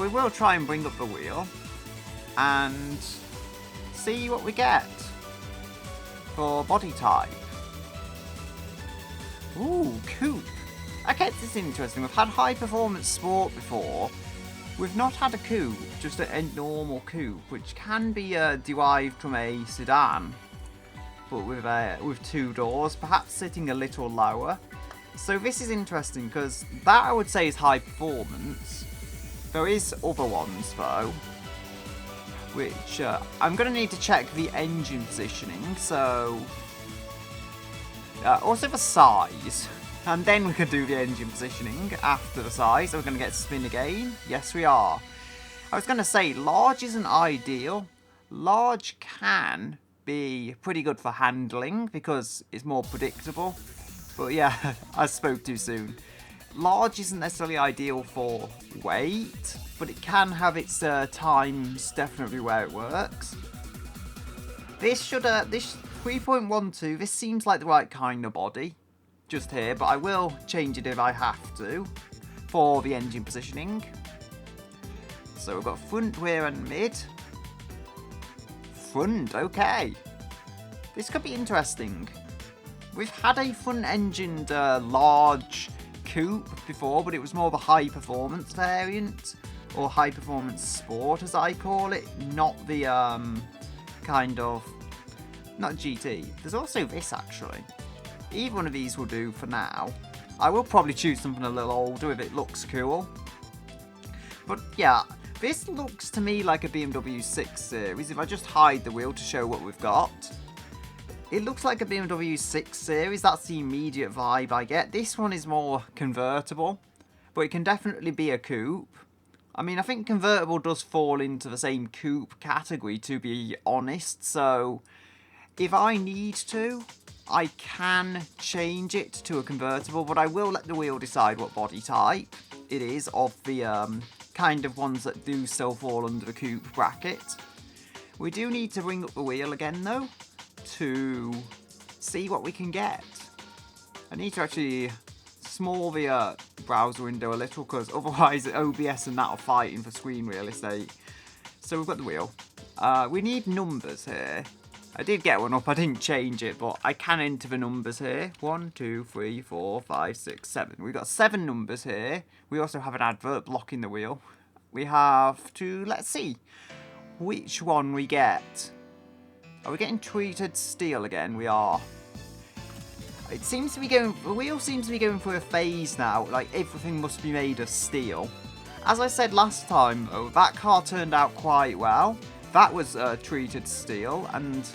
we will try and bring up the wheel and see what we get for body type. Ooh, coupe. Okay, this is interesting. We've had high performance sport before. We've not had a coupe, just a normal coupe, which can be derived from a sedan, but with 2 doors, perhaps sitting a little lower. So this is interesting because that I would say is high performance. There is other ones though, which I'm going to need to check the engine positioning. So also the size, and then we can do the engine positioning after the size. So we're going to get spin again. Yes, we are. I was going to say large isn't ideal. Large can be pretty good for handling because it's more predictable. But yeah, I spoke too soon. Large isn't necessarily ideal for weight, but it can have its times definitely where it works. This 3.12, this seems like the right kind of body just here, but I will change it if I have to for the engine positioning. So we've got front, rear and mid. Front, okay. This could be interesting. We've had a front-engined large coupe before, but it was more of a high-performance variant, or high-performance sport, as I call it, not the not GT. There's also this, actually. Either one of these will do for now. I will probably choose something a little older if it looks cool. But yeah, this looks to me like a BMW 6 Series, if I just hide the wheel to show what we've got. It looks like a BMW 6 Series, that's the immediate vibe I get. This one is more convertible, but it can definitely be a coupe. I mean, I think convertible does fall into the same coupe category, to be honest, so if I need to, I can change it to a convertible, but I will let the wheel decide what body type it is of the kind of ones that do still fall under the coupe bracket. We do need to bring up the wheel again, though, to see what we can get. I need to actually small the browser window a little, because otherwise OBS and that are fighting for screen real estate. So we've got the wheel. We need numbers here. I did get one up, I didn't change it, but I can enter the numbers here. 1, 2, 3, 4, 5, 6, 7. We've got 7 numbers here. We also have an advert blocking the wheel. We have to, let's see, which one we get. Are we getting treated steel again? We are. It seems to be going, the wheel seems to be going through a phase now, like everything must be made of steel. As I said last time, though, that car turned out quite well. That was treated steel, and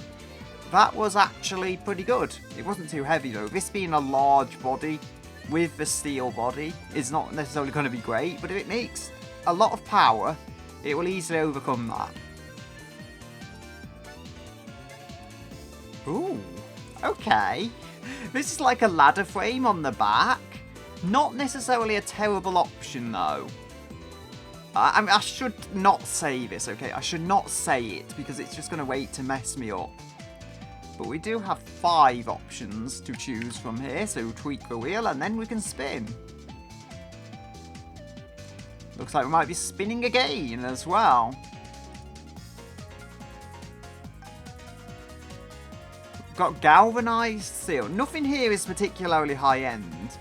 that was actually pretty good. It wasn't too heavy, though. This being a large body with the steel body is not necessarily going to be great, but if it makes a lot of power, it will easily overcome that. Ooh, okay. This is like a ladder frame on the back. Not necessarily a terrible option, though. I mean, I should not say this, okay? I should not say it, because it's just going to wait to mess me up. But we do have 5 options to choose from here, so tweak the wheel, and then we can spin. Looks like we might be spinning again as well. Got galvanized steel. Nothing here is particularly high-end.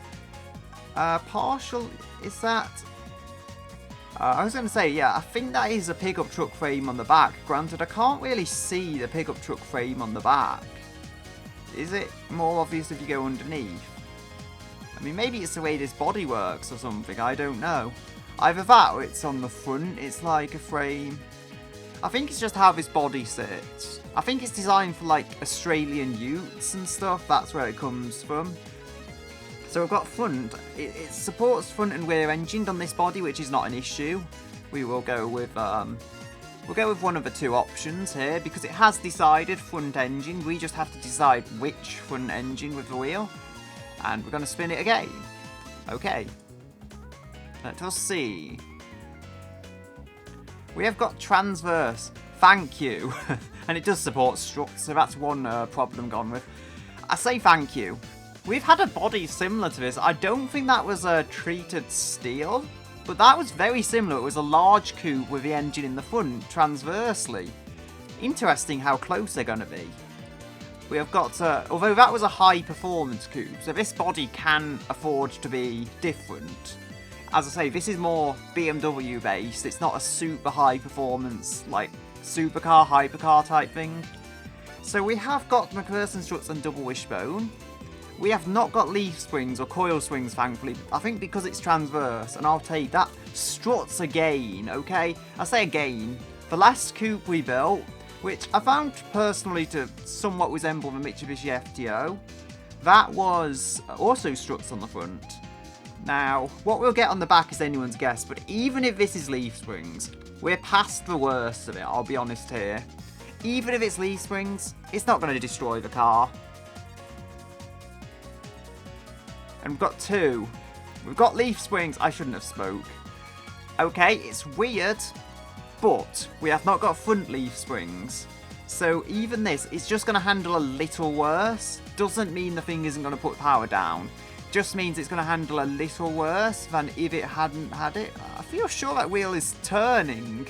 Partial, is that... I was going to say, yeah, I think that is a pickup truck frame on the back. Granted, I can't really see the pickup truck frame on the back. Is it more obvious if you go underneath? I mean, maybe it's the way this body works or something, I don't know. Either that or it's on the front, it's like a frame. I think it's just how this body sits. I think it's designed for, like, Australian utes and stuff. That's where it comes from. So we've got front. It supports front and rear engined on this body, which is not an issue. We will go with one of the 2 options here, because it has decided front engine. We just have to decide which front engine with the wheel. And we're going to spin it again. Okay. Let us see. We have got transverse. Thank you. And it does support struts, so that's one problem gone with. I say thank you. We've had a body similar to this. I don't think that was treated steel. But that was very similar. It was a large coupe with the engine in the front, transversely. Interesting how close they're going to be. We have got, although that was a high performance coupe, so this body can afford to be different. As I say, this is more BMW based. It's not a super high performance, like supercar, hypercar type thing. So we have got McPherson struts and double wishbone. We have not got leaf springs or coil springs, thankfully. I think because it's transverse, and I'll take that. Struts again, okay? I say again. The last coupe we built, which I found personally to somewhat resemble the Mitsubishi FTO, that was also struts on the front. Now, what we'll get on the back is anyone's guess, but even if this is leaf springs, we're past the worst of it, I'll be honest here. Even if it's leaf springs, it's not going to destroy the car. And we've got two. We've got leaf springs. I shouldn't have spoke. Okay, it's weird, but we have not got front leaf springs. So even this, it's just going to handle a little worse. Doesn't mean the thing isn't going to put power down. Just means it's going to handle a little worse than if it hadn't had it. I feel sure that wheel is turning.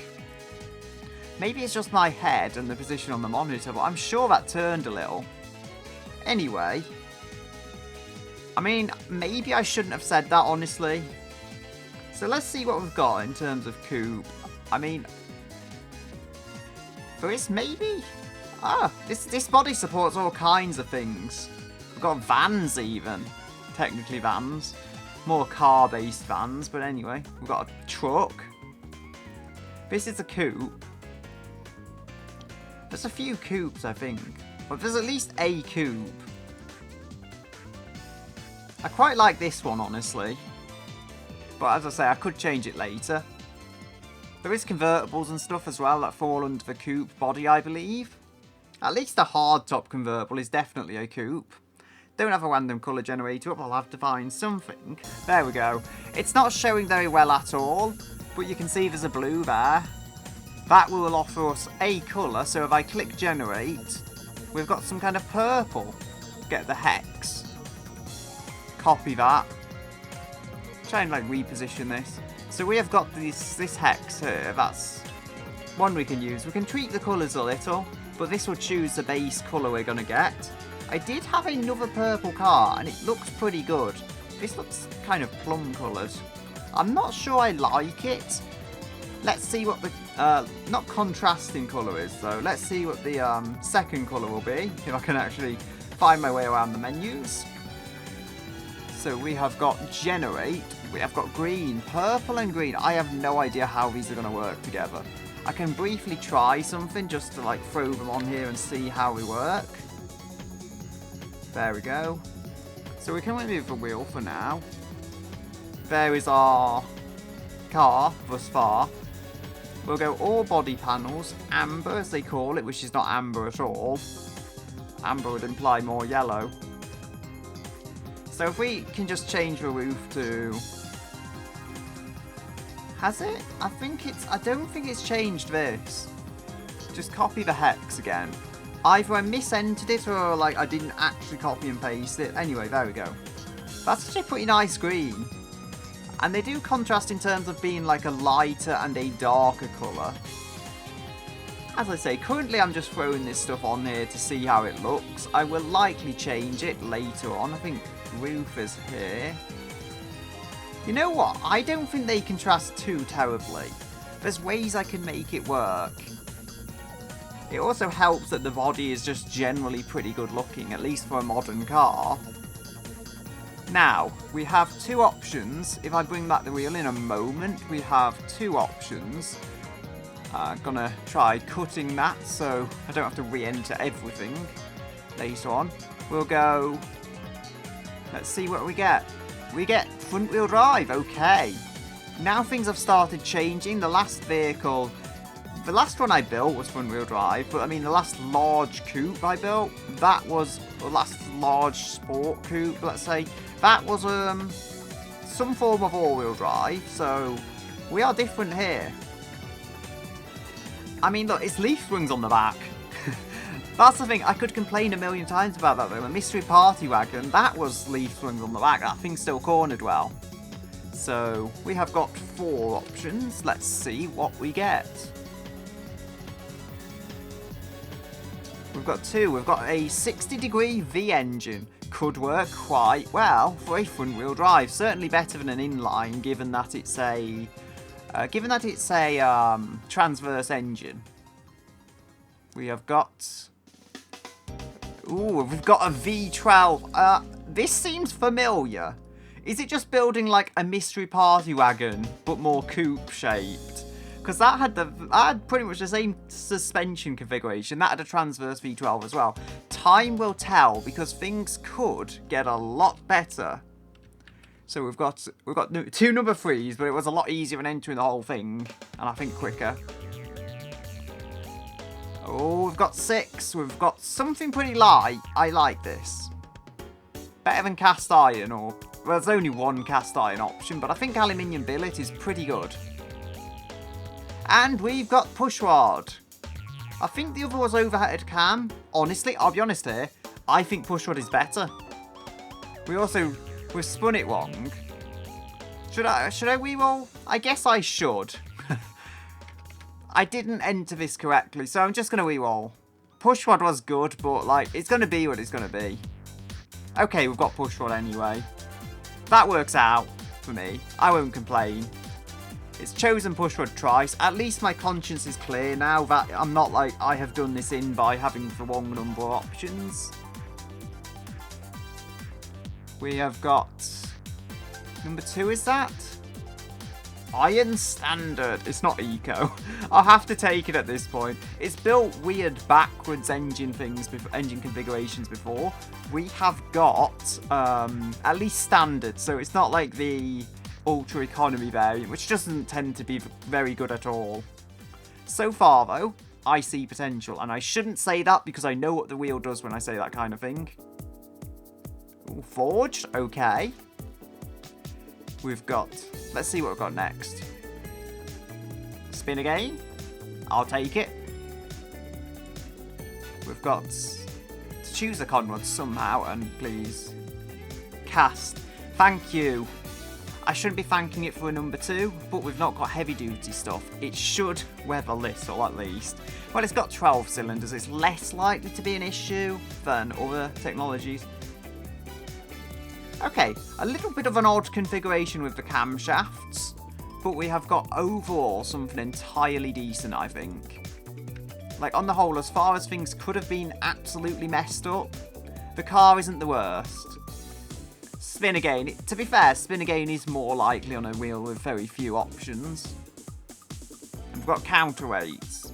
Maybe it's just my head and the position on the monitor, but I'm sure that turned a little. Anyway. I mean, maybe I shouldn't have said that, honestly. So let's see what we've got in terms of coupe. I mean, there is maybe... this body supports all kinds of things. We've got vans even. Technically vans. More car-based vans, but anyway. We've got a truck. This is a coupe. There's a few coupes, I think. But there's at least a coupe. I quite like this one, honestly. But as I say, I could change it later. There is convertibles and stuff as well that fall under the coupe body, I believe. At least a hardtop convertible is definitely a coupe. Don't have a random colour generator up, I'll have to find something. There we go. It's not showing very well at all, but you can see there's a blue there. That will offer us a colour, so if I click generate, we've got some kind of purple. Get the hex. Copy that. Try and like reposition this. So we have got this hex here, that's one we can use. We can tweak the colours a little, but this will choose the base colour we're going to get. I did have another purple car, and it looks pretty good. This looks kind of plum coloured. I'm not sure I like it. Let's see what the, not contrasting colour is though. Let's see what the second colour will be, if I can actually find my way around the menus. So we have got generate, we have got green, purple and green. I have no idea how these are going to work together. I can briefly try something just to like throw them on here and see how they work. There we go. So we can remove the wheel for now. There is our car thus far. We'll go all body panels, amber as they call it, which is not amber at all. Amber would imply more yellow. So if we can just change the roof to... Has it? I don't think it's changed this. Just copy the hex again. Either I misentered it or like I didn't actually copy and paste it. Anyway, there we go. That's actually a pretty nice green. And they do contrast in terms of being like a lighter and a darker colour. As I say, currently I'm just throwing this stuff on here to see how it looks. I will likely change it later on. I think roof is here. You know what? I don't think they contrast too terribly. There's ways I can make it work. It also helps that the body is just generally pretty good looking, at least for a modern car. Now, we have two options. If I bring back the wheel in a moment, we have two options. Gonna try cutting that so I don't have to re-enter everything later on. We'll go... Let's see what we get. We get front wheel drive, okay. Now things have started changing. The last vehicle... The last one I built was front wheel drive, but I mean the last large coupe I built, that was the last large sport coupe, let's say. That was some form of all-wheel drive, so we are different here. I mean, look, it's leaf springs on the back. That's the thing, I could complain a million times about that though. A mystery party wagon, that was leaf springs on the back. That thing still cornered well. So we have got 4 options. Let's see what we get. We've got 2. We've got a 60-degree V engine. Could work quite well for a front-wheel drive. Certainly better than an inline, given that it's a transverse engine. We have got. Ooh, we've got a V12. This seems familiar. Is it just building like a mystery party wagon, but more coupe-shaped? Because that had pretty much the same suspension configuration. That had a transverse V12 as well. Time will tell, because things could get a lot better. So we've got 2 number 3s, but it was a lot easier than entering the whole thing, and I think quicker. Oh, we've got 6. We've got something pretty light. I like this. Better than cast iron, or well, there's only one cast iron option, but I think aluminium billet is pretty good. And we've got pushrod. I think the other was overheated cam. Honestly, I'll be honest here, I think pushrod is better. We've spun it wrong. Should I reroll? I guess I should. I didn't enter this correctly, so I'm just going to reroll. Pushrod was good, but like, it's going to be what it's going to be. Okay, we've got pushrod anyway. That works out for me. I won't complain. It's chosen pushrod twice. At least my conscience is clear now that I'm not like I have done this in by having the wrong number of options. We have got number 2, is that? Iron Standard. It's not Eco. I'll have to take it at this point. It's built weird backwards engine configurations before. We have got at least Standard, so it's not like the Ultra Economy variant, which doesn't tend to be very good at all. So far, though, I see potential, and I shouldn't say that because I know what the wheel does when I say that kind of thing. Ooh, forged, okay. We've got, let's see what we've got next. Spin again. I'll take it. We've got to choose a conrod somehow, and please cast. Thank you. I shouldn't be thanking it for a number 2, but we've not got heavy duty stuff. It should weather little at least. Well, it's got 12 cylinders. It's less likely to be an issue than other technologies. Okay, a little bit of an odd configuration with the camshafts, but we have got overall something entirely decent, I think. Like, on the whole, as far as things could have been absolutely messed up, the car isn't the worst. Spin again. To be fair, spin again is more likely on a wheel with very few options. And we've got counterweights.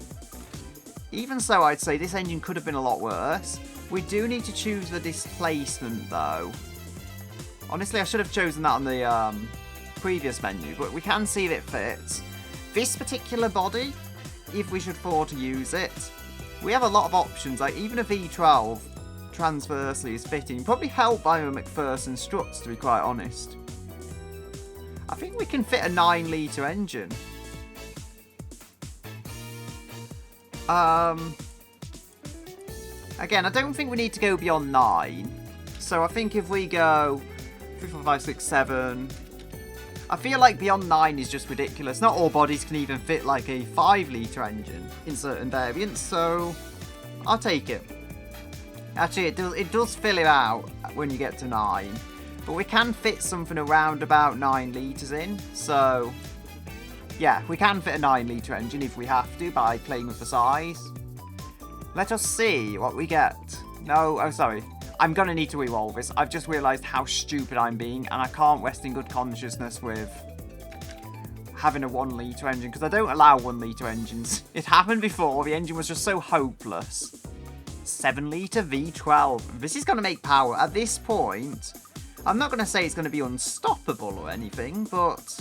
Even so, I'd say this engine could have been a lot worse. We do need to choose the displacement, though. Honestly, I should have chosen that on the previous menu, but we can see if it fits. This particular body, if we should afford to use it, we have a lot of options. Like, even a V12 transversely is fitting. Probably helped by a McPherson struts, to be quite honest. I think we can fit a 9-litre engine. Again, I don't think we need to go beyond 9. So I think if we go 3, 4, 5, 6, 7... I feel like beyond 9 is just ridiculous. Not all bodies can even fit like a 5-litre engine in certain variants, so I'll take it. Actually, it does fill it out when you get to 9. But we can fit something around about 9 litres in, so yeah, we can fit a 9-litre engine if we have to by playing with the size. Let us see what we get. No, oh sorry. I'm going to need to re-roll this. I've just realised how stupid I'm being, and I can't rest in good consciousness with having a 1-litre engine, because I don't allow 1-litre engines. It happened before, the engine was just so hopeless. 7-litre V12. This is going to make power. At this point, I'm not going to say it's going to be unstoppable or anything, but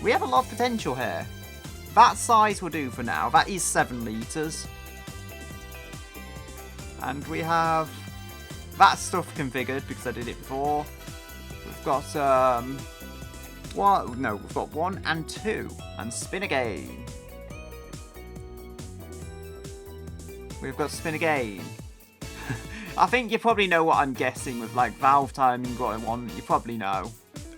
we have a lot of potential here. That size will do for now. That is 7 litres. And we have that stuff configured because I did it before. We've got we've got 1 and 2, and spin again. We've got spin again. I think you probably know what I'm guessing with like valve timing, what I want. You probably know.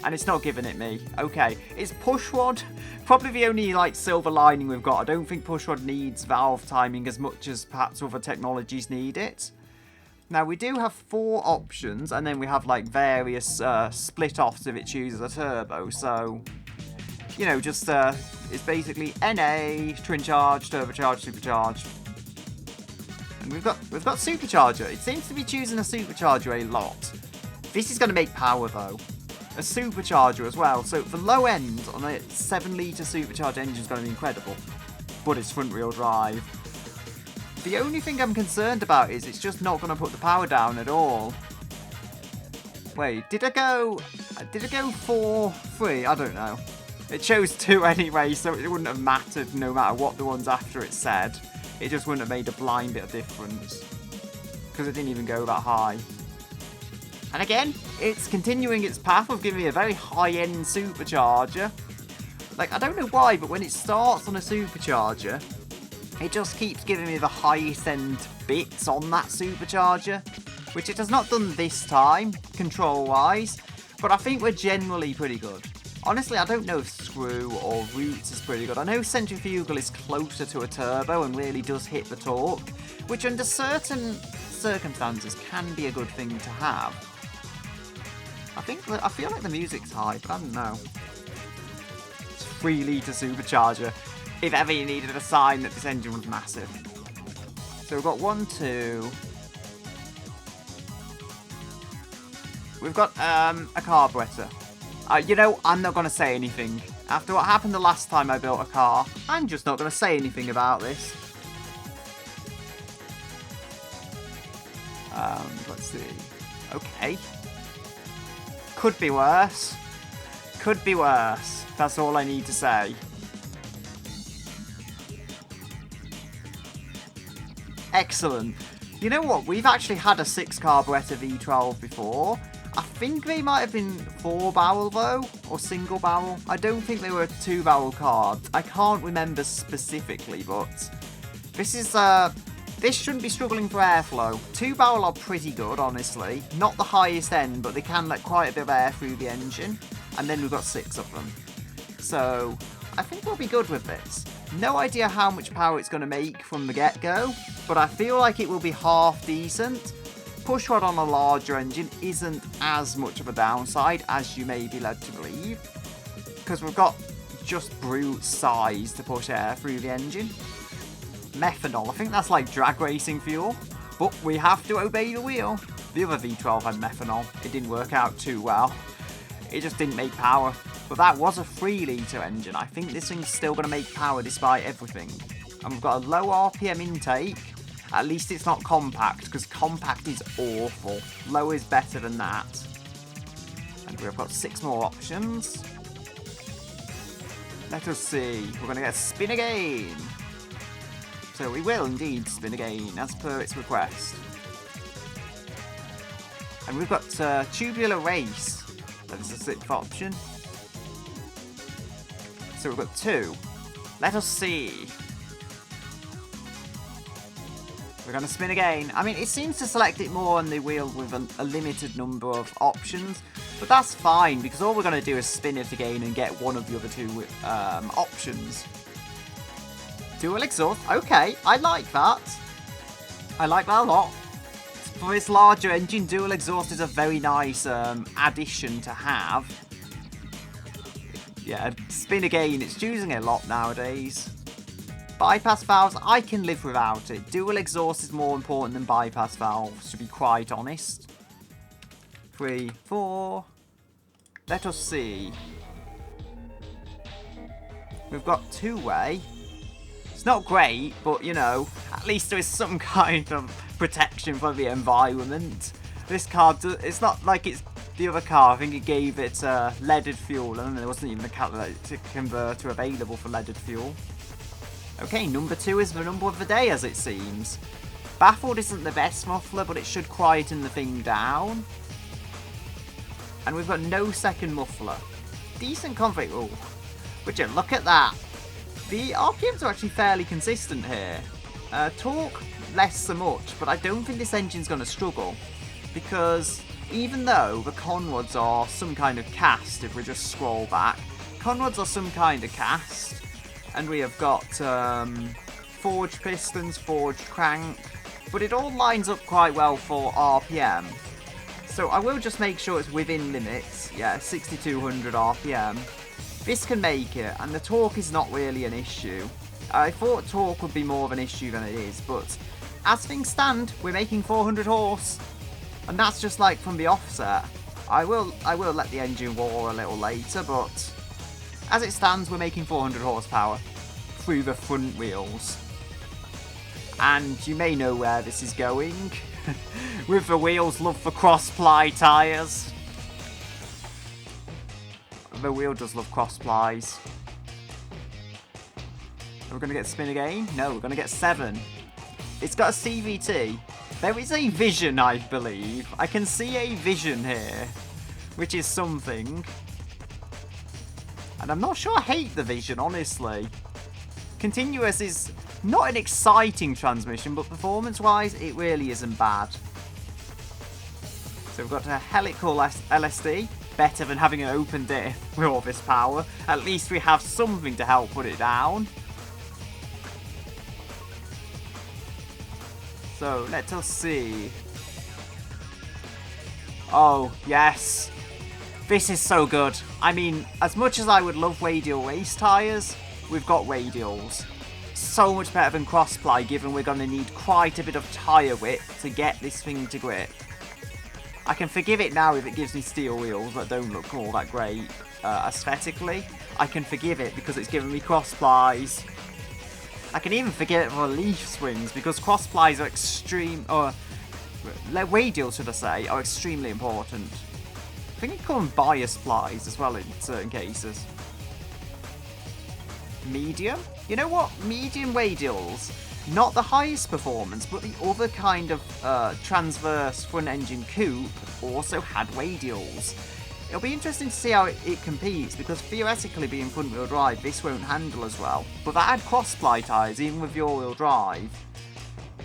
And it's not giving it me. Okay, it's push rod. Probably the only like silver lining we've got. I don't think push rod needs valve timing as much as perhaps other technologies need it. Now we do have 4 options, and then we have like various split offs if it chooses a turbo. So, you know, just it's basically NA, twin charge, turbocharge, supercharge. And we've got supercharger. It seems to be choosing a supercharger a lot. This is going to make power though. A supercharger as well. So the low end on a 7-litre supercharged engine is going to be incredible. But it's front wheel drive. The only thing I'm concerned about is it's just not going to put the power down at all. Wait, did it go 4, 3? I don't know. It chose 2 anyway, so it wouldn't have mattered no matter what the ones after it said. It just wouldn't have made a blind bit of difference. Because it didn't even go that high. And again, it's continuing its path of giving me a very high-end supercharger. Like, I don't know why, but when it starts on a supercharger, it just keeps giving me the highest end bits on that supercharger, which it has not done this time, control-wise, but I think we're generally pretty good. Honestly, I don't know if screw or roots is pretty good. I know centrifugal is closer to a turbo and really does hit the torque, which under certain circumstances can be a good thing to have. I feel like the music's high, but I don't know. It's 3-litre supercharger. If ever you needed a sign that this engine was massive. So we've got 1, 2. We've got a carburetor. You know, I'm not going to say anything. After what happened the last time I built a car, I'm just not going to say anything about this. Let's see. Okay. Could be worse. Could be worse. That's all I need to say. Excellent. You know what? We've actually had a 6 carburetor V12 before. I think they might have been 4-barrel though, or single barrel. I don't think they were 2-barrel carbs. I can't remember specifically, but this is this shouldn't be struggling for airflow. 2-barrel are pretty good, honestly. Not the highest end, but they can let quite a bit of air through the engine. And then we've got 6 of them. So I think we'll be good with this. No idea how much power it's going to make from the get-go, but I feel like it will be half decent. Push rod on a larger engine isn't as much of a downside as you may be led to believe, because we've got just brute size to push air through the engine. Methanol, I think that's like drag racing fuel, but we have to obey the wheel. The other V12 had methanol. It didn't work out too well. It just didn't make power. But that was a 3-litre engine. I think this thing's still going to make power despite everything. And we've got a low RPM intake. At least it's not compact, because compact is awful. Low is better than that. And we've got 6 more options. Let us see. We're going to get spin again. So we will indeed spin again, as per its request. And we've got tubular race. That is the 6th option. So we've got 2. Let us see. We're going to spin again. I mean, it seems to select it more on the wheel with a limited number of options. But that's fine, because all we're going to do is spin it again and get one of the other 2 options. Dual exhaust. Okay, I like that. I like that a lot. For this larger engine, dual exhaust is a very nice addition to have. Yeah, spin again. It's choosing a lot nowadays. Bypass valves, I can live without it. Dual exhaust is more important than bypass valves, to be quite honest. 3, 4. Let us see. We've got 2-way. It's not great, but, you know, at least there is some kind of protection for the environment. This car, it's not like it's the other car. I think it gave it leaded fuel, and there wasn't even a catalytic converter available for leaded fuel. Okay, number 2 is the number of the day, as it seems. Baffled isn't the best muffler, but it should quieten the thing down. And we've got no second muffler. Decent config. Oh, would you look at that? The RPMs are actually fairly consistent here. Torque, less so much, but I don't think this engine's going to struggle. Because Even though the conrods are some kind of cast, if we just scroll back, conrods are some kind of cast, and we have got forged pistons, forged crank, but it all lines up quite well for RPM. So I will just make sure it's within limits. Yeah, 6200 RPM. This can make it, and the torque is not really an issue. I thought torque would be more of an issue than it is, but as things stand, we're making 400 horse. And that's just like from the offset. I will let the engine roar a little later, but as it stands, we're making 400 horsepower through the front wheels. And you may know where this is going. With the wheels, love for cross-ply tyres. The wheel does love cross-plies. Are we going to get spin again? No, we're going to get 7. It's got a CVT. There is a vision, I believe. I can see a vision here, which is something. And I'm not sure I hate the vision, honestly. Continuous is not an exciting transmission, but performance-wise, it really isn't bad. So we've got a helical LSD. Better than having an open diff with all this power. At least we have something to help put it down. So, let us see. Oh, yes. This is so good. I mean, as much as I would love radial race tyres, we've got radials. So much better than cross-ply, given we're going to need quite a bit of tyre width to get this thing to grip. I can forgive it now if it gives me steel wheels that don't look all that great aesthetically. I can forgive it because it's giving me cross-plies. I can even forgive it for leaf springs because cross-plies are radials, should I say, are extremely important. I think you call them bias plies as well in certain cases. Medium? You know what? Medium radials. Not the highest performance, but the other kind of transverse front engine coupe also had radials. It'll be interesting to see how it competes, because theoretically being front wheel drive, this won't handle as well. But that had cross-ply tyres, even with rear wheel drive.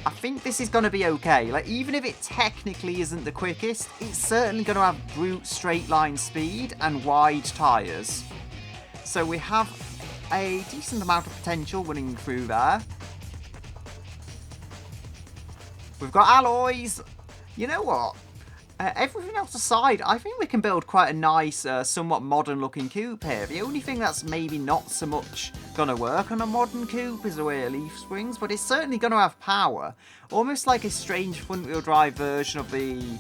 I think this is going to be okay. Like, even if it technically isn't the quickest, it's certainly going to have brute straight line speed and wide tyres. So we have a decent amount of potential running through there. We've got alloys. You know what? Everything else aside, I think we can build quite a nice, somewhat modern-looking coupe here. The only thing that's maybe not so much going to work on a modern coupe is the rear leaf springs, but it's certainly going to have power. Almost like a strange front-wheel drive version of the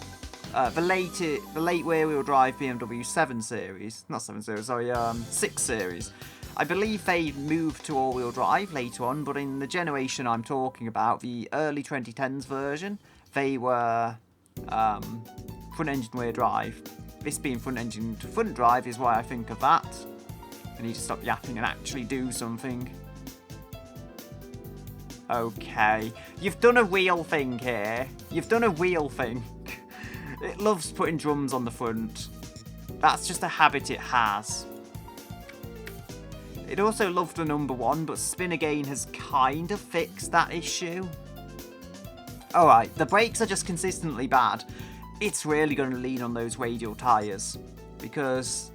late rear-wheel drive BMW 7 Series. Not 7 Series, sorry, 6 Series. I believe they moved to all-wheel drive later on, but in the generation I'm talking about, the early 2010s version, they were front-engine rear drive. This being front-engine to front drive is why I think of that. I need to stop yapping and actually do something. Okay. You've done a wheel thing here. You've done a wheel thing. It loves putting drums on the front. That's just a habit it has. It also loved the number 1, but Spin Again has kind of fixed that issue. Alright, the brakes are just consistently bad. It's really going to lean on those radial tyres, because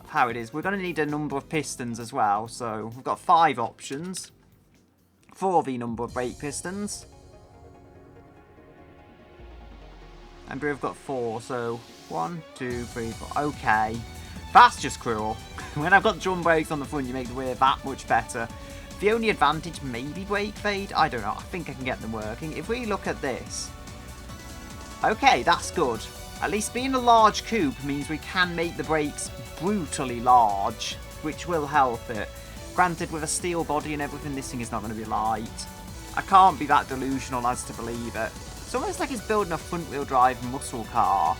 of how it is. We're going to need a number of pistons as well, so we've got 5 options for the number of brake pistons. And we've got 4, so 1, 2, 3, 4. Okay. That's just cruel. When I've got drum brakes on the front, you make the rear that much better. The only advantage may be brake fade. I don't know. I think I can get them working. If we look at this. Okay, that's good. At least being a large coupe means we can make the brakes brutally large, which will help it. Granted, with a steel body and everything, this thing is not going to be light. I can't be that delusional as to believe it. It's almost like it's building a front-wheel drive muscle car.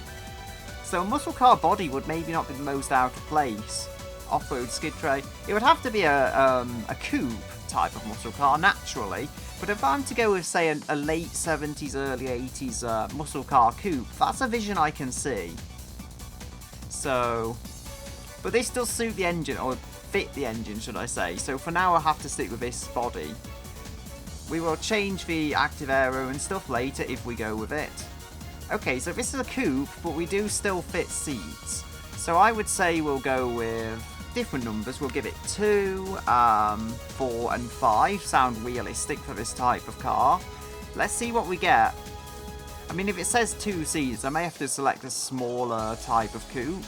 So a muscle car body would maybe not be the most out of place. Off-road skid tray. It would have to be a coupe type of muscle car, naturally. But if I'm to go with, say, a late 70s, early 80s muscle car coupe, that's a vision I can see. So, but this does suit the engine, or fit the engine, should I say. So for now, I'll have to stick with this body. We will change the active aero and stuff later if we go with it. Okay, so this is a coupe, but we do still fit seats. So I would say we'll go with different numbers. We'll give it 2, 4 and 5. Sound realistic for this type of car. Let's see what we get. I mean, if it says 2 seats, I may have to select a smaller type of coupe.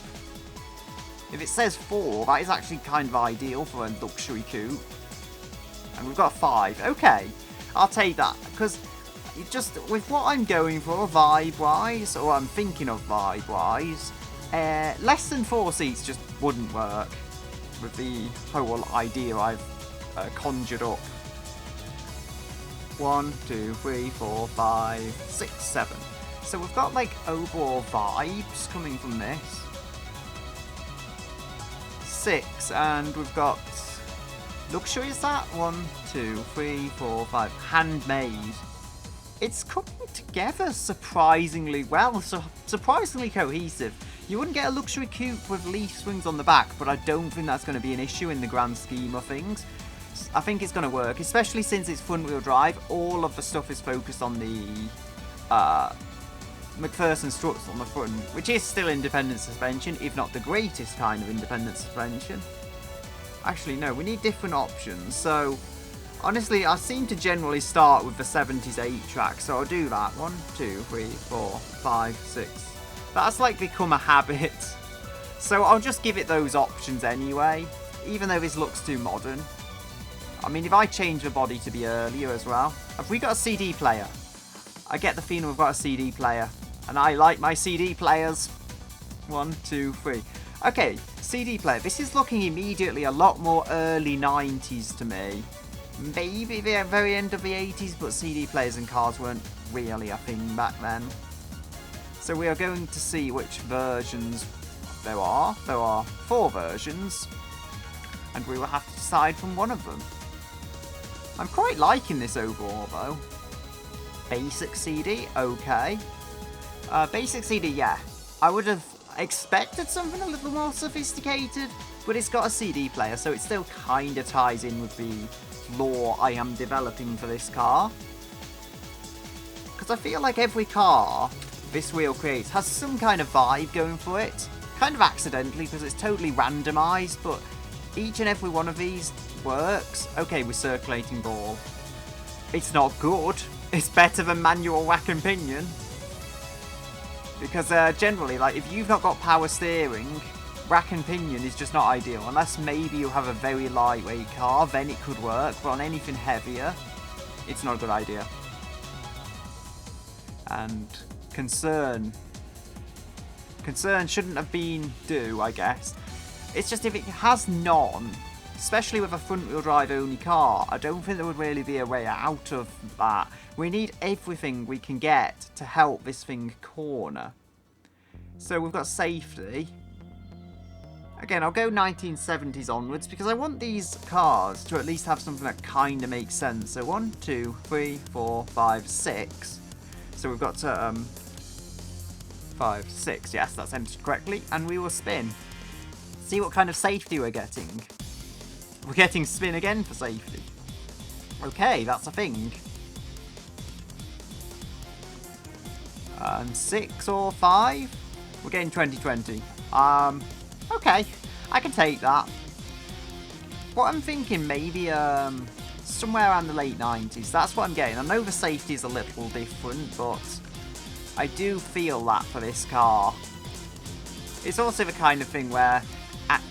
If it says 4, that is actually kind of ideal for a luxury coupe. And we've got 5. Okay, I'll take that. Because just with what I'm going for vibe-wise, or I'm thinking of vibe-wise, less than 4 seats just wouldn't work with the whole idea I've conjured up. 1, 2, 3, 4, 5, 6, 7. So we've got like overall vibes coming from this. 6, and we've got luxury, is that? 1, 2, 3, 4, 5. Handmade. It's coming together surprisingly well, so surprisingly cohesive. You wouldn't get a luxury coupe with leaf springs on the back, but I don't think that's going to be an issue in the grand scheme of things. I think it's going to work, especially since it's front-wheel drive. All of the stuff is focused on the McPherson struts on the front, which is still independent suspension, if not the greatest kind of independent suspension. Actually, no, we need different options. So, honestly, I seem to generally start with the 70s 8-track, so I'll do that. 1, 2, 3, 4, 5, 6. That's like become a habit. So I'll just give it those options anyway, even though this looks too modern. I mean, if I change the body to be earlier as well. Have we got a CD player? I get the feeling we've got a CD player. And I like my CD players. 1, 2, 3. Okay, CD player. This is looking immediately a lot more early 90s to me. Maybe the very end of the 80s, but CD players in cars weren't really a thing back then. So we are going to see which versions there are. There are 4 versions. And we will have to decide from one of them. I'm quite liking this overall, though. Basic CD, okay. Basic CD, yeah. I would have expected something a little more sophisticated, but it's got a CD player, so it still kind of ties in with the lore I am developing for this car. Because I feel like every car this wheel creates has some kind of vibe going for it. Kind of accidentally, because it's totally randomised, but each and every one of these works. Okay, with circulating ball. It's not good. It's better than manual rack and pinion. Because generally, like, if you've not got power steering, rack and pinion is just not ideal. Unless maybe you have a very lightweight car, then it could work. But on anything heavier, it's not a good idea. And concern shouldn't have been due, I guess. It's just if it has none, especially with a front-wheel drive only car, I don't think there would really be a way out of that. We need everything we can get to help this thing corner. So we've got safety. Again, I'll go 1970s onwards because I want these cars to at least have something that kind of makes sense. So 1, 2, 3, 4, 5, 6. So we've got 5, 6. Yes, that's entered correctly. And we will spin. See what kind of safety we're getting. We're getting spin again for safety. Okay, that's a thing. And 6 or 5? We're getting 2020. Okay, I can take that. What I'm thinking, maybe somewhere around the late 90s. That's what I'm getting. I know the safety is a little different, but I do feel that for this car. It's also the kind of thing where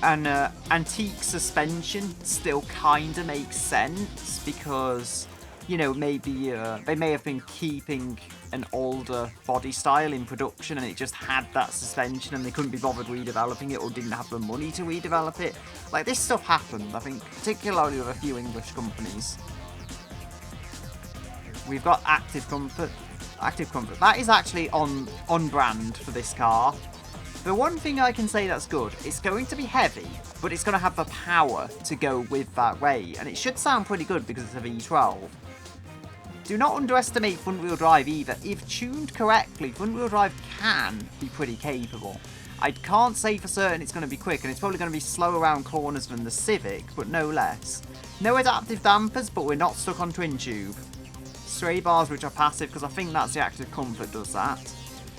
an antique suspension still kind of makes sense because, you know, maybe they may have been keeping an older body style in production and it just had that suspension and they couldn't be bothered redeveloping it or didn't have the money to redevelop it. Like, this stuff happened, I think, particularly with a few English companies. We've got Active Comfort. Active Comfort. That is actually on brand for this car. The one thing I can say that's good, it's going to be heavy, but it's going to have the power to go with that weight. And it should sound pretty good because it's a V12. Do not underestimate front-wheel drive either. If tuned correctly, front-wheel drive can be pretty capable. I can't say for certain it's going to be quick, and it's probably going to be slower around corners than the Civic, but no less. No adaptive dampers, but we're not stuck on twin tube. Sway bars, which are passive, because I think that's the Active Comfort does that.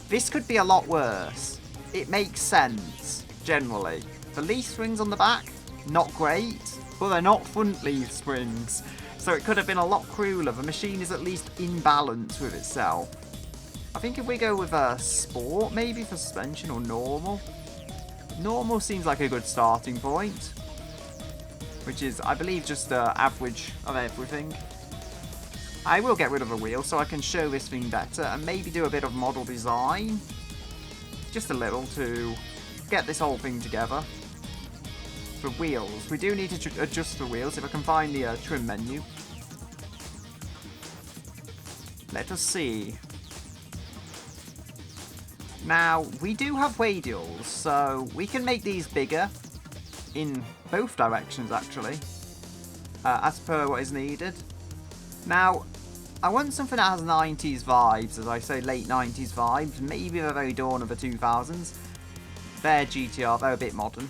This could be a lot worse. It makes sense, generally. The leaf springs on the back, not great, but they're not front leaf springs. So it could have been a lot crueler. The machine is at least in balance with itself. I think if we go with a sport, maybe for suspension, or normal. Normal seems like a good starting point. Which is, I believe, just the average of everything. I will get rid of a wheel so I can show this thing better and maybe do a bit of model design. Just a little to get this whole thing together. For wheels, we do need to adjust the wheels if I can find the trim menu. Let us see. Now, we do have radials, so we can make these bigger in both directions, actually, as per what is needed. Now, I want something that has 90s vibes, as I say, late 90s vibes, maybe the very dawn of the 2000s. They're GTR, they're a bit modern.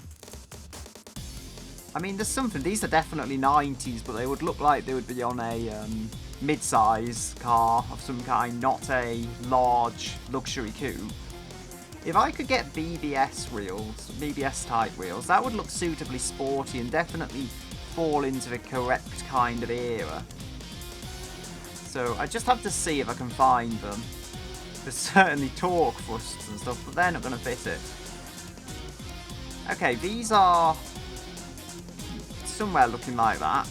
I mean, there's something, these are definitely 90s, but they would look like they would be on a mid-size car of some kind, not a large luxury coupe. If I could get BBS wheels, BBS type wheels, that would look suitably sporty and definitely fall into the correct kind of era. So I just have to see if I can find them. There's certainly torque thrusts and stuff, but they're not going to fit it. Okay, these are somewhere looking like that.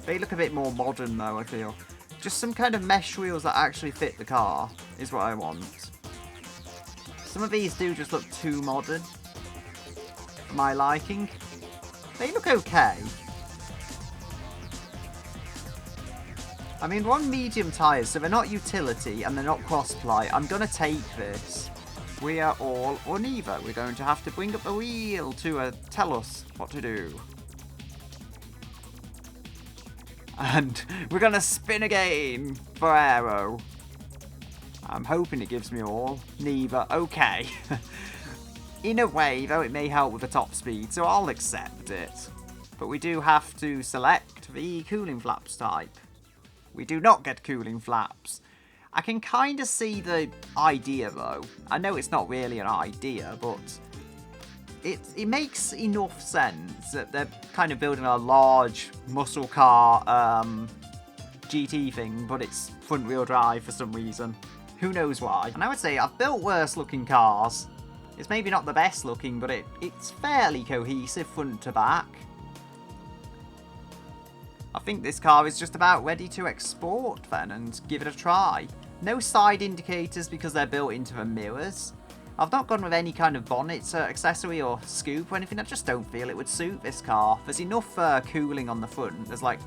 They look a bit more modern though, I feel. Just some kind of mesh wheels that actually fit the car is what I want. Some of these do just look too modern for my liking. They look okay. I mean, one medium tyres, so they're not utility and they're not cross-ply. I'm going to take this. We are all or neither. We're going to have to bring up the wheel to tell us what to do. And we're going to spin again for aero. I'm hoping it gives me all. Neither. Okay. In a way, though, it may help with the top speed, so I'll accept it. But we do have to select the cooling flaps type. We do not get cooling flaps. I can kind of see the idea, though. I know it's not really an idea, but it makes enough sense that they're kind of building a large muscle car GT thing, but it's front-wheel drive for some reason. Who knows why? And I would say I've built worse looking cars. It's maybe not the best looking, but it's fairly cohesive front to back. I think this car is just about ready to export then and give it a try. No side indicators because they're built into the mirrors. I've not gone with any kind of bonnet accessory or scoop or anything. I just don't feel it would suit this car. There's enough cooling on the front. There's like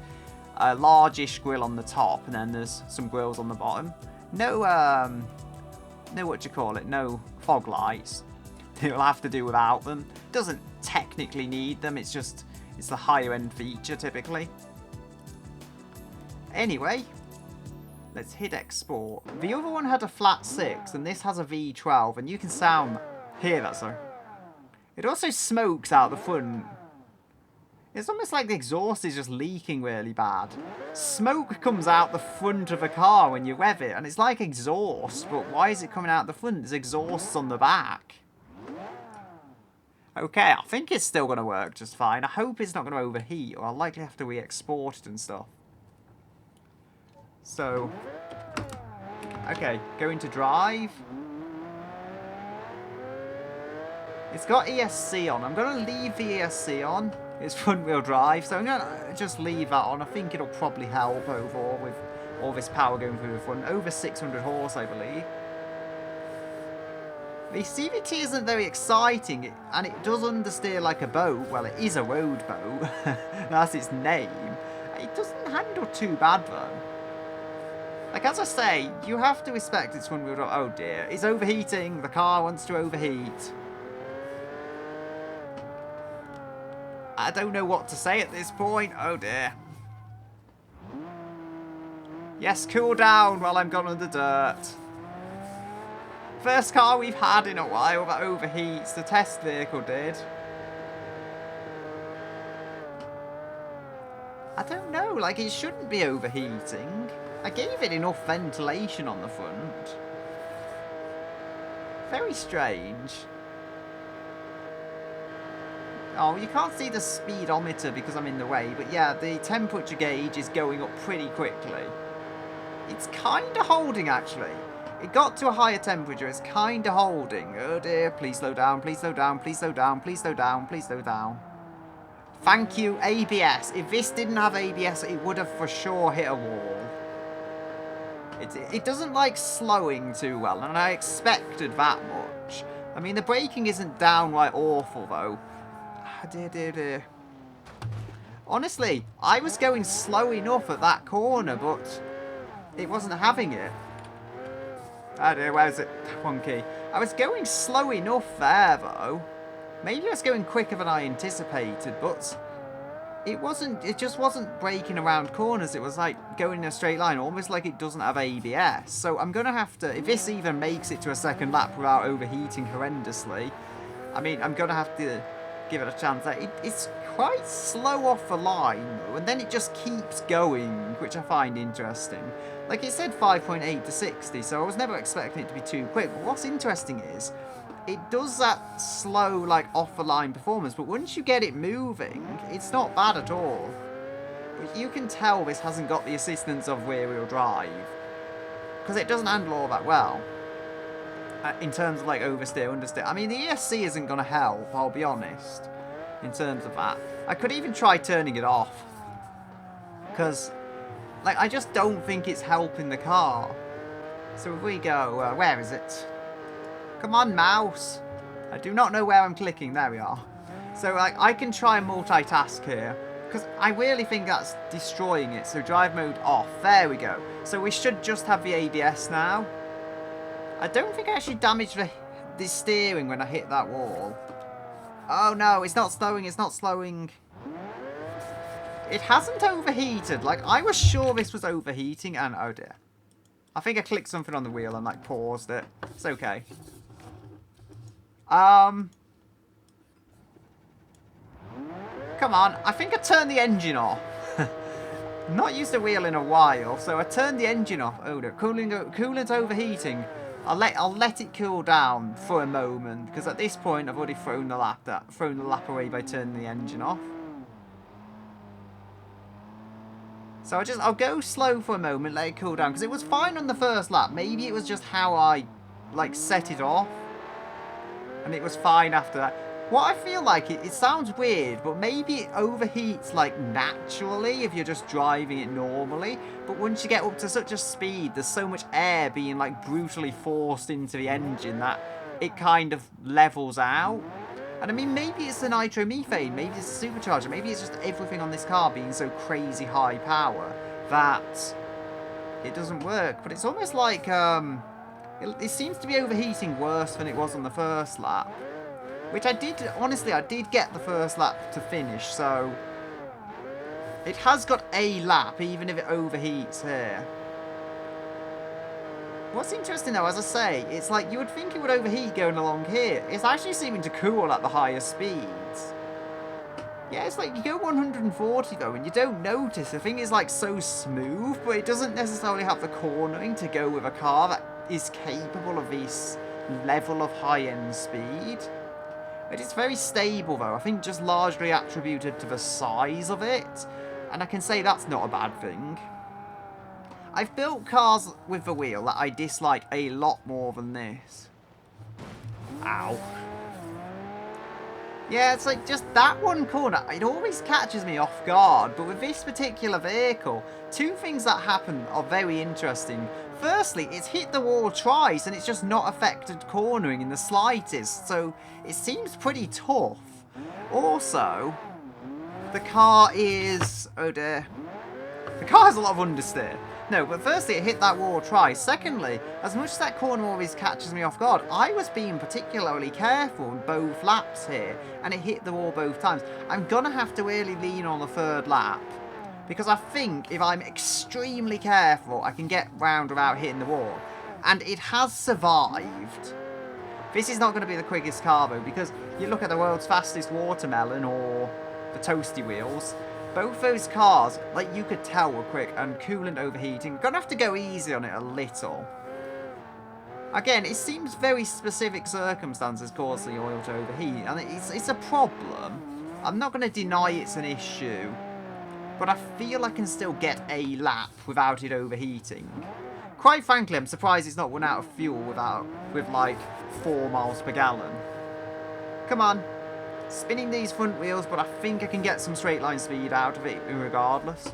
a largish grille on the top and then there's some grills on the bottom. No, what you call it, no fog lights. You'll have to do without them. Doesn't technically need them, it's the higher end feature typically. Anyway, let's hit export. The other one had a flat 6 and this has a V12 and you can hear that, sorry. It also smokes out the front. It's almost like the exhaust is just leaking really bad. Smoke comes out the front of a car when you rev it, and it's like exhaust, but why is it coming out the front? There's exhausts on the back. Okay, I think it's still going to work just fine. I hope it's not going to overheat, or I'll likely have to re-export it and stuff. So, okay, go into drive. It's got ESC on. I'm going to leave the ESC on. It's front-wheel drive, so I'm going to just leave that on. I think it'll probably help overall with all this power going through the front. Over 600 horse, I believe. The CVT isn't very exciting, and it does understeer like a boat. Well, it is a road boat. That's its name. It doesn't handle too bad, though. Like, as I say, you have to respect its front-wheel drive. Oh, dear. It's overheating. The car wants to overheat. I don't know what to say at this point. Oh dear. Yes, cool down while I'm gone under dirt. First car we've had in a while that overheats. The test vehicle did. I don't know, like it shouldn't be overheating. I gave it enough ventilation on the front. Very strange. Oh, you can't see the speedometer because I'm in the way, but yeah, the temperature gauge is going up pretty quickly. It's kind of holding, actually. It got to a higher temperature, it's kind of holding. Oh dear, please slow down, please slow down, please slow down, please slow down, please slow down. Thank you, ABS. If this didn't have ABS, it would have for sure hit a wall. It doesn't like slowing too well, and I expected that much. I mean, the braking isn't downright awful, though. Dear. Honestly, I was going slow enough at that corner, but it wasn't having it. Oh dear, where is it? One key. I was going slow enough there, though. Maybe I was going quicker than I anticipated, but it just wasn't braking around corners. It was like going in a straight line, almost like it doesn't have ABS. So I'm going to have to, if this even makes it to a second lap without overheating horrendously, I mean, I'm going to have to give it a chance. It's quite slow off the line, though, and then it just keeps going, which I find interesting. Like, it said 5.8 to 60, so I was never expecting it to be too quick. But what's interesting is, it does that slow, like, off-the-line performance, but once you get it moving, it's not bad at all. But you can tell this hasn't got the assistance of rear-wheel drive, because it doesn't handle all that well. In terms of, like, oversteer, understeer. I mean, the ESC isn't going to help, I'll be honest, in terms of that. I could even try turning it off, because, like, I just don't think it's helping the car. So if we go, where is it? Come on, mouse. I do not know where I'm clicking. There we are. So, like, I can try and multitask here, because I really think that's destroying it. So drive mode off. There we go. So we should just have the ABS now. I don't think I actually damaged the steering when I hit that wall. Oh no, it's not slowing, it's not slowing. It hasn't overheated. Like, I was sure this was overheating, and oh dear. I think I clicked something on the wheel and, like, paused it. It's okay. Come on, I think I turned the engine off. I've not used the wheel in a while, so I turned the engine off. Oh no, coolant's overheating. I'll let it cool down for a moment, because at this point I've already thrown the lap away by turning the engine off. So I'll go slow for a moment, let it cool down, because it was fine on the first lap. Maybe it was just how I, like, set it off, and it was fine after that. What I feel like, it sounds weird, but maybe it overheats, like, naturally if you're just driving it normally. But once you get up to such a speed, there's so much air being, like, brutally forced into the engine that it kind of levels out. And I mean, maybe it's the nitromethane, maybe it's the supercharger, maybe it's just everything on this car being so crazy high power that it doesn't work. But it's almost like, it seems to be overheating worse than it was on the first lap. Which I did, honestly, I did get the first lap to finish, so it has got a lap, even if it overheats here. What's interesting, though, as I say, it's like you would think it would overheat going along here. It's actually seeming to cool at the higher speeds. Yeah, it's like you go 140, though, and you don't notice. The thing is, like, so smooth, but it doesn't necessarily have the cornering to go with a car that is capable of this level of high-end speed. It is very stable, though. I think just largely attributed to the size of it. And I can say that's not a bad thing. I've built cars with the wheel that I dislike a lot more than this. Ow. Yeah, it's like just that one corner. It always catches me off guard. But with this particular vehicle, two things that happen are very interesting. Firstly, it's hit the wall twice and it's just not affected cornering in the slightest. So it seems pretty tough. Also, the car is... oh dear. The car has a lot of understeer. No, but firstly, it hit that wall twice. Secondly, as much as that corner always catches me off guard, I was being particularly careful in both laps here, and it hit the wall both times. I'm going to have to really lean on the third lap, because I think if I'm extremely careful, I can get round without hitting the wall. And it has survived. This is not going to be the quickest car, though, because you look at the world's fastest watermelon, or the toasty wheels. Both those cars, like, you could tell were quick, and coolant overheating. Gonna have to go easy on it a little. Again, it seems very specific circumstances cause the oil to overheat, and it's a problem. I'm not going to deny it's an issue, but I feel I can still get a lap without it overheating. Quite frankly, I'm surprised it's not run out of fuel with like 4 miles per gallon. Come on. Spinning these front wheels, but I think I can get some straight line speed out of it regardless.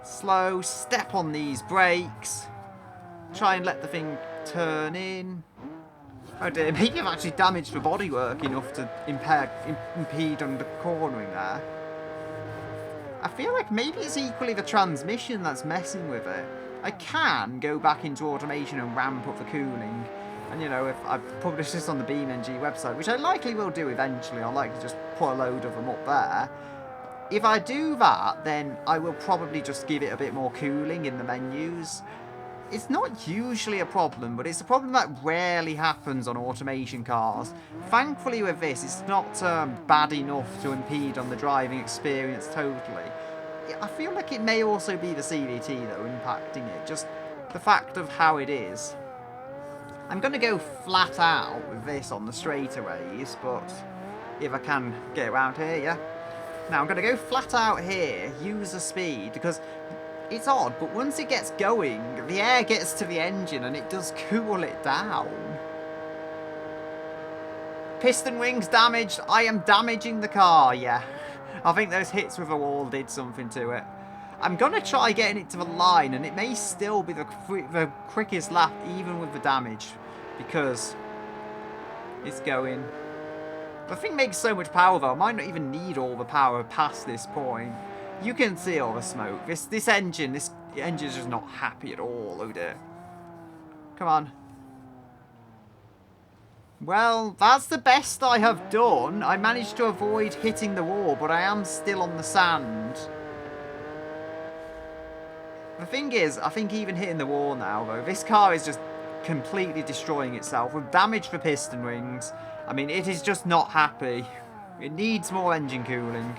Slow, step on these brakes. Try and let the thing turn in. Oh dear, maybe I've actually damaged the bodywork enough to impede under cornering there. I feel like maybe it's equally the transmission that's messing with it. I can go back into automation and ramp up the cooling. And you know, if I publish this on the BeamNG website, which I likely will do eventually, I'll likely just put a load of them up there. If I do that, then I will probably just give it a bit more cooling in the menus. It's not usually a problem, but it's a problem that rarely happens on automation cars. Thankfully with this, it's not bad enough to impede on the driving experience totally. I feel like it may also be the CVT though impacting it, just the fact of how it is. I'm going to go flat out with this on the straightaways, but if I can get around here, yeah. Now I'm going to go flat out here, use the speed, because it's odd, but once it gets going, the air gets to the engine and it does cool it down. Piston wings damaged. I am damaging the car, yeah. I think those hits with the wall did something to it. I'm going to try getting it to the line, and it may still be the quickest lap, even with the damage, because it's going. The thing makes so much power, though. I might not even need all the power past this point. You can see all the smoke. This engine's just not happy at all, oh dear. Come on. Well, that's the best I have done. I managed to avoid hitting the wall, but I am still on the sand. The thing is, I think even hitting the wall now, though, this car is just completely destroying itself with damage for piston rings. I mean, it is just not happy. It needs more engine cooling.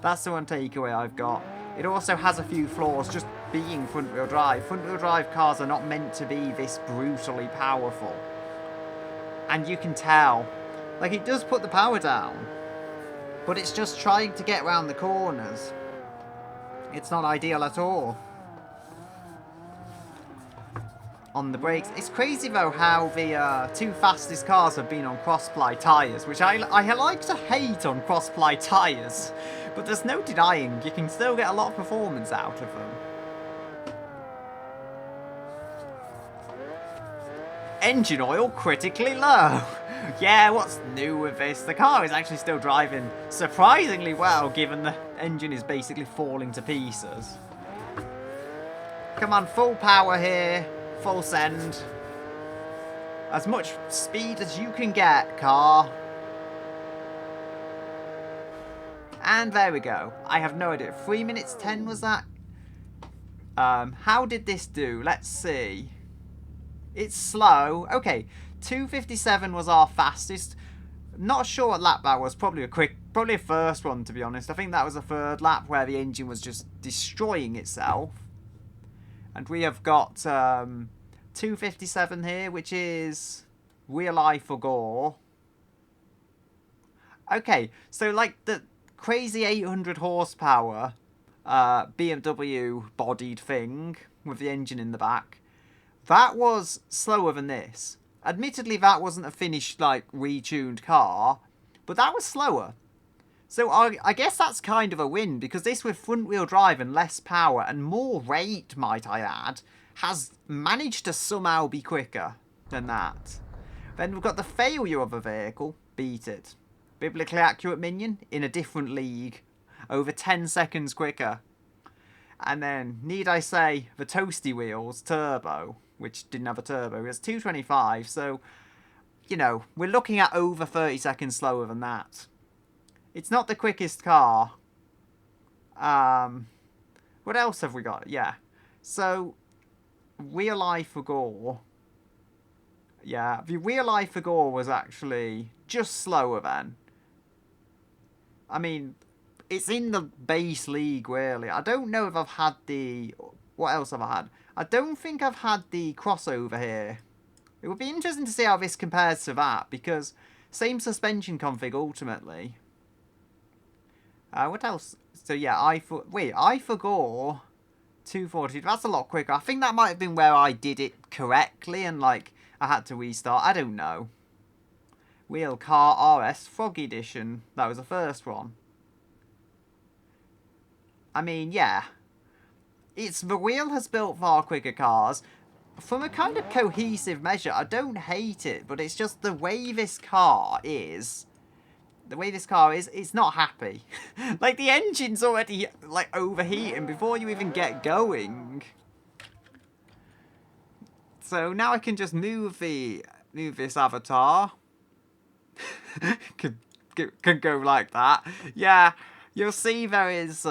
That's the one takeaway I've got. It also has a few flaws just being front-wheel drive. Front-wheel drive cars are not meant to be this brutally powerful. And you can tell. Like, it does put the power down, but it's just trying to get around the corners. It's not ideal at all. On the brakes. It's crazy though how the two fastest cars have been on cross-ply tyres, which I like to hate on cross-ply tyres, but there's no denying you can still get a lot of performance out of them. Engine oil critically low. Yeah, what's new with this? The car is actually still driving surprisingly well, given the engine is basically falling to pieces. Come on, full power here. Full send. As much speed as you can get, car. And there we go. I have no idea. 3 minutes 10 was that? How did this do? Let's see. It's slow. Okay, 2:57 was our fastest. Not sure what lap that was. Probably a first one, to be honest. I think that was a third lap where the engine was just destroying itself. And we have got 2:57 here, which is real life or gore. Okay, so like the crazy 800 horsepower BMW bodied thing with the engine in the back, that was slower than this. Admittedly, that wasn't a finished, like, retuned car, but that was slower. So I guess that's kind of a win, because this with front-wheel drive and less power and more rate, might I add, has managed to somehow be quicker than that. Then we've got the failure of a vehicle. Beat it. Biblically accurate minion in a different league. Over 10 seconds quicker. And then, need I say, the toasty wheels, turbo, which didn't have a turbo, it was 225, so, you know, we're looking at over 30 seconds slower than that. It's not the quickest car. What else have we got? Yeah. So, real life for gore. Yeah, the real life for gore was actually just slower then. I mean, it's in the base league, really. I don't know if I've had the... What else have I had? I don't think I've had the crossover here. It would be interesting to see how this compares to that, because same suspension config ultimately. What else? So yeah, I forgot 240. That's a lot quicker. I think that might have been where I did it correctly and like I had to restart. I don't know. Wheel Car RS Frog Edition. That was the first one. I mean, yeah. The wheel has built far quicker cars. From a kind of cohesive measure, I don't hate it, but it's just the way this car is. The way this car is, it's not happy. Like, the engine's already, like, overheating before you even get going. So now I can just move this avatar. Could go like that. Yeah, you'll see there is...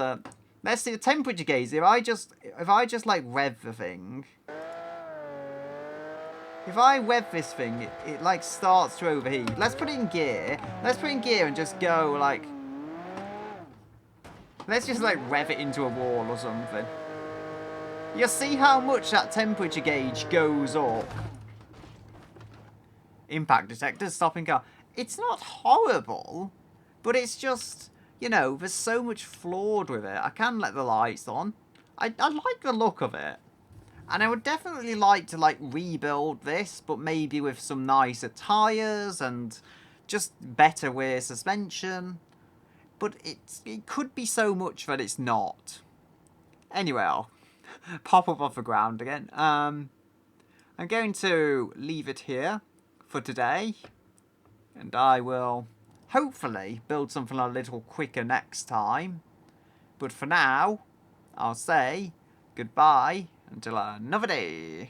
let's see the temperature gauge. If I just, like, rev the thing... If I rev this thing, it like starts to overheat. Let's put it in gear. Let's put it in gear and just go like... Let's just like rev it into a wall or something. You'll see how much that temperature gauge goes up. Impact detector, stopping car. It's not horrible, but it's just, you know, there's so much flawed with it. I can let the lights on. I like the look of it. And I would definitely like to, like, rebuild this, but maybe with some nicer tyres and just better rear suspension. But it could be so much that it's not. Anyway, I'll pop up off the ground again. I'm going to leave it here for today. And I will hopefully build something a little quicker next time. But for now, I'll say goodbye. Until another day.